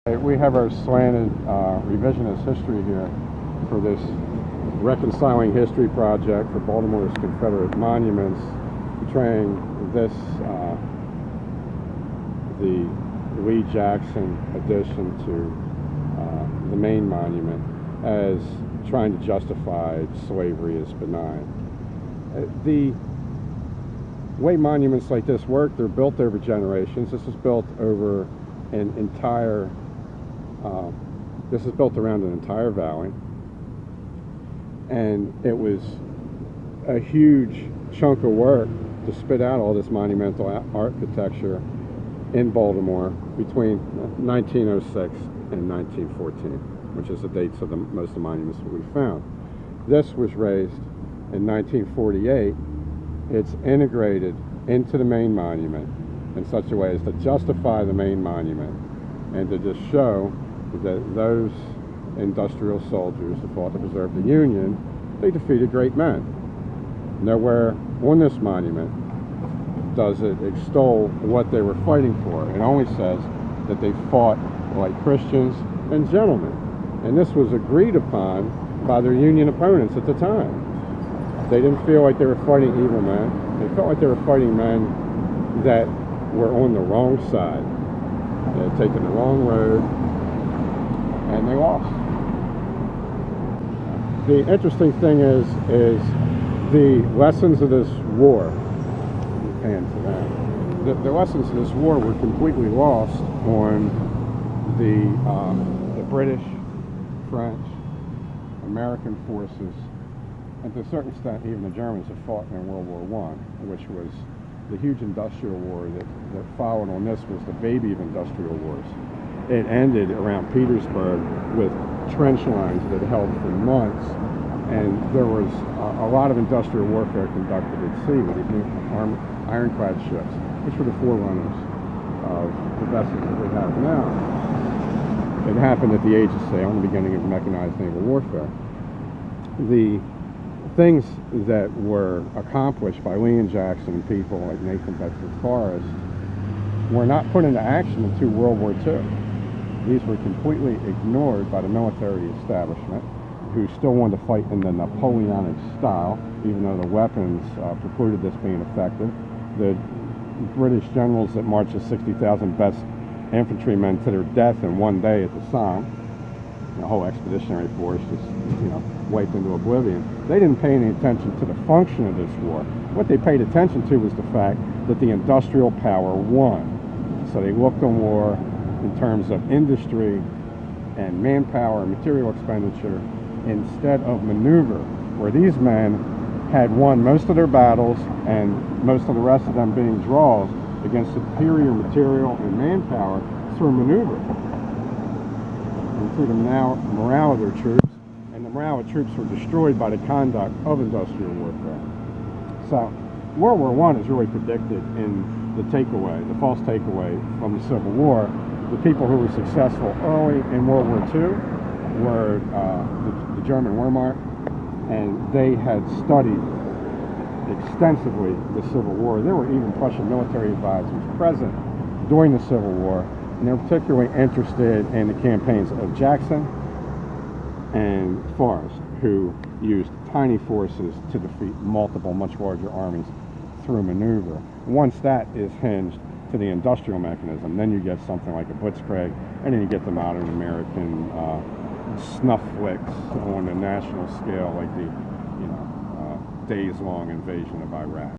We have our slanted revisionist history here for this Reconciling History project for Baltimore's Confederate monuments, portraying this, the Lee Jackson addition to the main monument, as trying to justify slavery as benign. The way monuments like this work, they're built over generations. This is built over an entire this is built around an entire valley, and it was a huge chunk of work to spit out all this monumental architecture in Baltimore between 1906 and 1914, which is the dates of most of the monuments that we found. This was raised in 1948. It's integrated into the main monument in such a way as to justify the main monument and to just show that those industrial soldiers who fought to preserve the Union, they defeated great men. Nowhere on this monument does it extol what they were fighting for. It only says that they fought like Christians and gentlemen. And this was agreed upon by their Union opponents at the time. They didn't feel like they were fighting evil men. They felt like they were fighting men that were on the wrong side. They had taken the wrong road, and they lost. The interesting thing is the lessons of this war. The lessons of this war were completely lost on the British, French, American forces, and to a certain extent even the Germans that fought in World War I, which was the huge industrial war that followed on this was the baby of industrial wars. It ended around Petersburg with trench lines that held for months, and there was a lot of industrial warfare conducted at sea with these new ironclad ships, which were the forerunners of the vessels that we have now. It happened at the age of sail in the beginning of mechanized naval warfare. The things that were accomplished by Lee and Jackson and people like Nathan Bedford Forrest were not put into action until World War II. These were completely ignored by the military establishment, who still wanted to fight in the Napoleonic style, even though the weapons precluded this being effective. The British generals that marched the 60,000 best infantrymen to their death in one day at the Somme, the whole expeditionary force just, wiped into oblivion. They didn't pay any attention to the function of this war. What they paid attention to was the fact that the industrial power won. So they looked on war in terms of industry and manpower and material expenditure instead of maneuver, where these men had won most of their battles and most of the rest of them being draws against superior material and manpower through maneuver, including morale of their troops, and the morale of troops were destroyed by the conduct of industrial warfare. So World War I is really predicted in the takeaway, the false takeaway from the Civil War. The people who were successful early in World War II were the German Wehrmacht, and they had studied extensively the Civil War. There were even Prussian military advisors present during the Civil War, and they were particularly interested in the campaigns of Jackson and Forrest, who used tiny forces to defeat multiple, much larger armies through maneuver. Once that is hinged to the industrial mechanism, then you get something like a blitzkrieg, and then you get the modern American snuff flicks on a national scale, like the days-long invasion of Iraq.